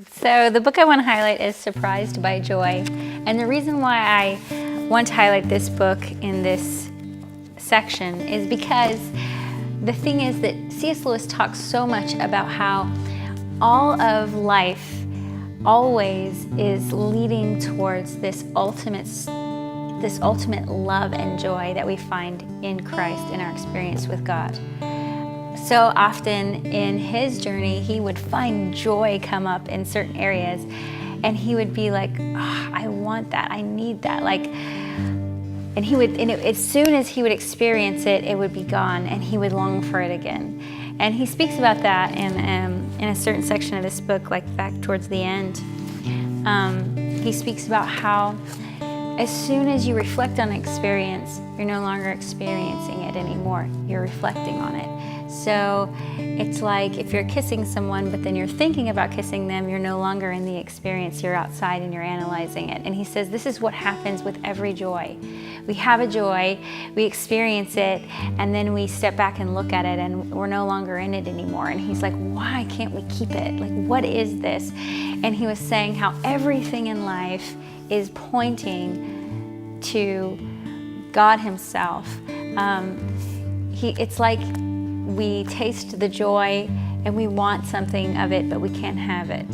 So the book I want to highlight is Surprised by Joy. And the reason why I want to highlight this book in this section is because the thing is that C.S. Lewis talks so much about how all of life always is leading towards this ultimate love and joy that we find in Christ in our experience with God. So often in his journey, he would find joy come up in certain areas, and he would be like, oh, I want that, I need that. As soon as he would experience it, it would be gone, and he would long for it again. And he speaks about that in a certain section of this book, like back towards the end. He speaks about how as soon as you reflect on an experience, you're no longer experiencing it anymore. You're reflecting on it. So it's like if you're kissing someone, but then you're thinking about kissing them, you're no longer in the experience. You're outside and you're analyzing it. And he says this is what happens with every joy. We have a joy, we experience it, and then we step back and look at it, and we're no longer in it anymore. And he's like, why can't we keep it? Like, what is this? And he was saying how everything in life is pointing to God himself. It's like we taste the joy and we want something of it, but we can't have it.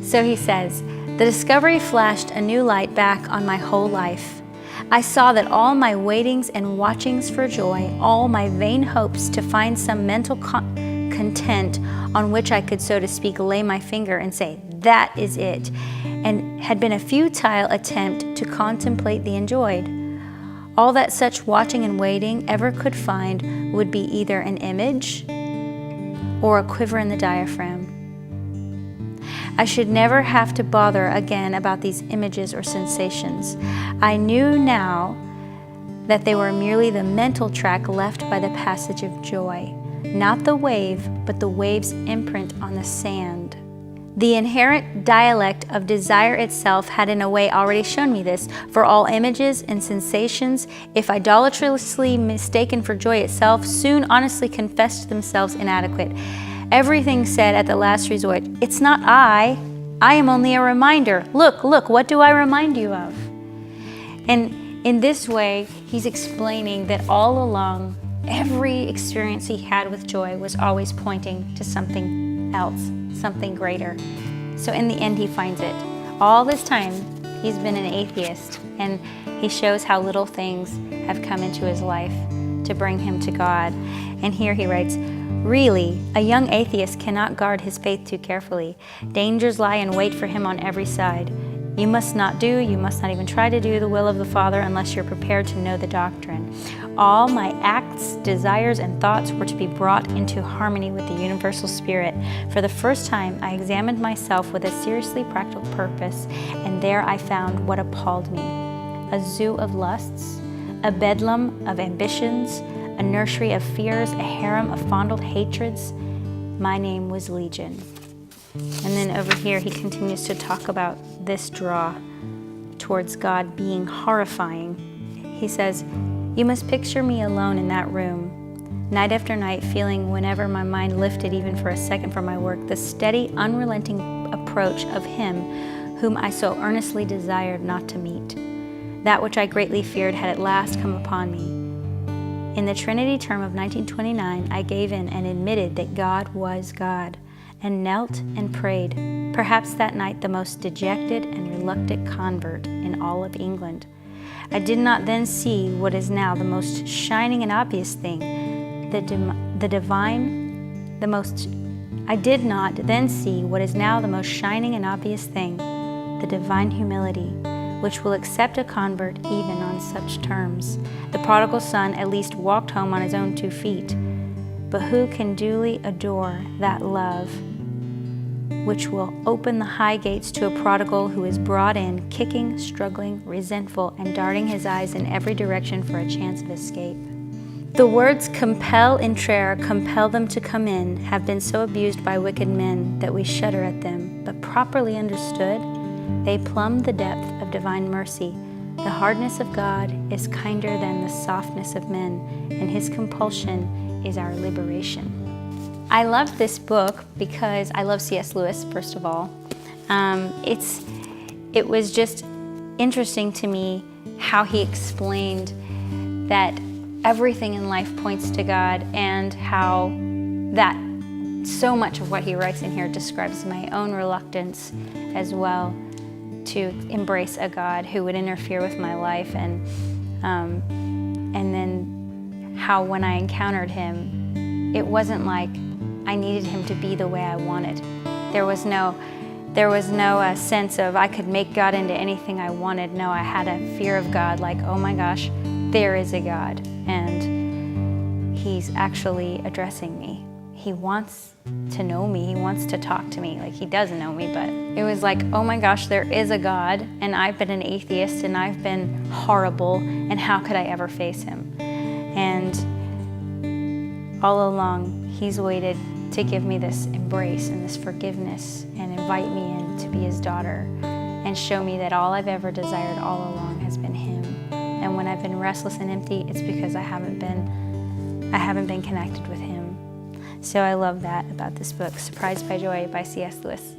So he says, the discovery flashed a new light back on my whole life. I saw that all my waitings and watchings for joy, all my vain hopes to find some mental content on which I could, so to speak, lay my finger and say, that is it, and had been a futile attempt to contemplate the enjoyed. All that such watching and waiting ever could find would be either an image or a quiver in the diaphragm. I should never have to bother again about these images or sensations. I knew now that they were merely the mental track left by the passage of joy, not the wave, but the wave's imprint on the sand. The inherent dialect of desire itself had in a way already shown me this, for all images and sensations, if idolatrously mistaken for joy itself, soon honestly confessed themselves inadequate. Everything said at the last resort, it's not I am only a reminder. Look, what do I remind you of? And in this way, he's explaining that all along, every experience he had with joy was always pointing to something else, something greater. So in the end, he finds it. All this time, he's been an atheist, and he shows how little things have come into his life to bring him to God. And here he writes, really, a young atheist cannot guard his faith too carefully. Dangers lie in wait for him on every side. You must not even try to do the will of the Father unless you're prepared to know the doctrine. All my acts, desires, and thoughts were to be brought into harmony with the universal spirit. For the first time, I examined myself with a seriously practical purpose, and there I found what appalled me. A zoo of lusts, a bedlam of ambitions, a nursery of fears, a harem of fondled hatreds. My name was Legion. And then over here, he continues to talk about this draw towards God being horrifying. He says, you must picture me alone in that room, night after night, feeling whenever my mind lifted even for a second from my work, the steady, unrelenting approach of him whom I so earnestly desired not to meet. That which I greatly feared had at last come upon me. In the Trinity term of 1929, I gave in and admitted that God was God, and knelt and prayed, perhaps that night the most dejected and reluctant convert in all of England. I did not then see what is now the most shining and obvious thing, I did not then see what is now the most shining and obvious thing, the divine humility, which will accept a convert even on such terms. The prodigal son at least walked home on his own 2 feet, but who can duly adore that love which will open the high gates to a prodigal who is brought in, kicking, struggling, resentful, and darting his eyes in every direction for a chance of escape? The words compel in Traer, compel them to come in, have been so abused by wicked men that we shudder at them, but properly understood, they plumb the depth of divine mercy. The hardness of God is kinder than the softness of men, and his compulsion is our liberation. I love this book because I love C.S. Lewis, first of all. It was just interesting to me how he explained that everything in life points to God, and how that so much of what he writes in here describes my own reluctance as well to embrace a God who would interfere with my life, and then how when I encountered him, it wasn't like I needed him to be the way I wanted. There was no sense of I could make God into anything I wanted. No, I had a fear of God, like, oh my gosh, there is a God, and he's actually addressing me. He wants to know me. He wants to talk to me. Like, he does know me, but it was like, oh my gosh, there is a God, and I've been an atheist, and I've been horrible, and how could I ever face him? And all along, he's waited to give me this embrace and this forgiveness and invite me in to be his daughter and show me that all I've ever desired all along has been him. And when I've been restless and empty, it's because I haven't been connected with him. So I love that about this book, Surprised by Joy by C.S. Lewis.